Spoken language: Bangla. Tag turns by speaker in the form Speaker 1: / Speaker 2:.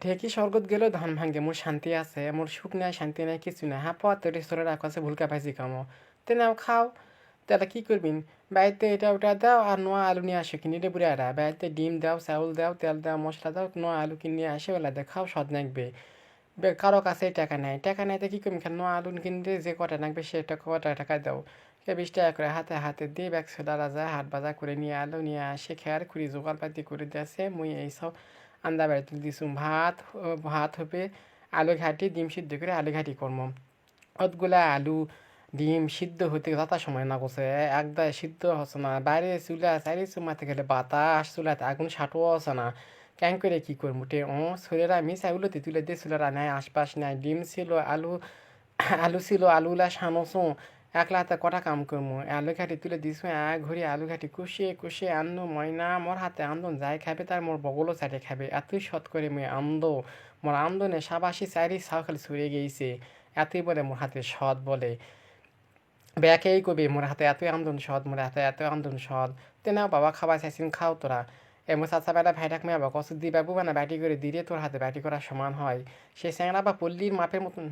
Speaker 1: ঢেকি স্বর্গত গেলেও ধান ভাঙ্গে মোর শান্তি আছে, মোর সুখ নাই শান্তি নাই কিছু নাই। হ্যাঁ পথে রেস্তোরাঁ রাখা আছে ভুলকা ভাজি খামো, তে নাও খাও। তাহলে কি করবিন? বাড়িতে এটা ওটা দাও আর নোয়া আলু নিয়ে আসো কিনে রে বুড়ে আরা। বাড়িতে ডিম দাও, চাউল দাও, তেল দাও, মশলা দাও, নোয়া আলু কিনে নিয়ে আসে ওলা খাও, স্বাদ লাগবে। কারো কাছে টাকা নাই, টাকা নাই তো কি করবি? খান নোয়া আলু কিনতে যে কটা লাগবে সেটা কটা টাকা দাও। 20 টাকা করে হাতে হাতে দিয়ে ব্যাগ সোদা যায় হাট বাজার করে নিয়ে আলো নিয়ে আসে খেয়ার খুঁড়ি জোগাড় পাতি করে দিয়েছে। মুই এইসব আন্দা বাড়ি তুলে দিছুম ভাত। ভাত হবে আলু ঘাটি ডিম সিদ্ধ করে আলু ঘাটি করবো। অতগুলা আলু ডিম সিদ্ধ হতে যথা সময় না করছে, একদম সিদ্ধ হচ্ছে না। বাইরে চুলা চারি চুমাতে গেলে বাতাস, চুলাতে আগুন সাটও আছে না। ক্যাং করে কি করবো টে? ছেলেরা আমি চাউলতে তুলে দিয়ে চুলেরা নাই, আশপাশ নাই। ডিম ছিল, আলু আলু ছিল, আলুগুলা সানোসো। একলা হাতে কটা কাম করবো? আলু ঘাটি তুলে দিছো, এক ঘড়ি আলু ঘাটি কুষিয়ে কুষিয়ে আনলো। ময়না মোর হাতে আন্দন যাই খাবে তার মোর বগলও চাটে খাবে, এতই সৎ করে মুই আন্দো। মোর আন্দনে সাবাসি চারি ছাও খালি ছুড়ে গিয়েছে। এতই বলে মোর হাতে সৎ বলে। ব্যাকেই কবি মোর হাতে এতই আন্দোলন সদ, মোর হাতে এত আন্দোলন সদ। তে নাও বাবা খাবার চাইছিন খাও তোরা। এমন চাচা বেটা ভাইটাক মেয়ে বাবা কষ্ট দি বাবু বানা ব্যাটি করে দিলে তোর হাতে ব্যাটি করার সমান হয়। সে স্যাংরা বা পল্লীর মাপের মতন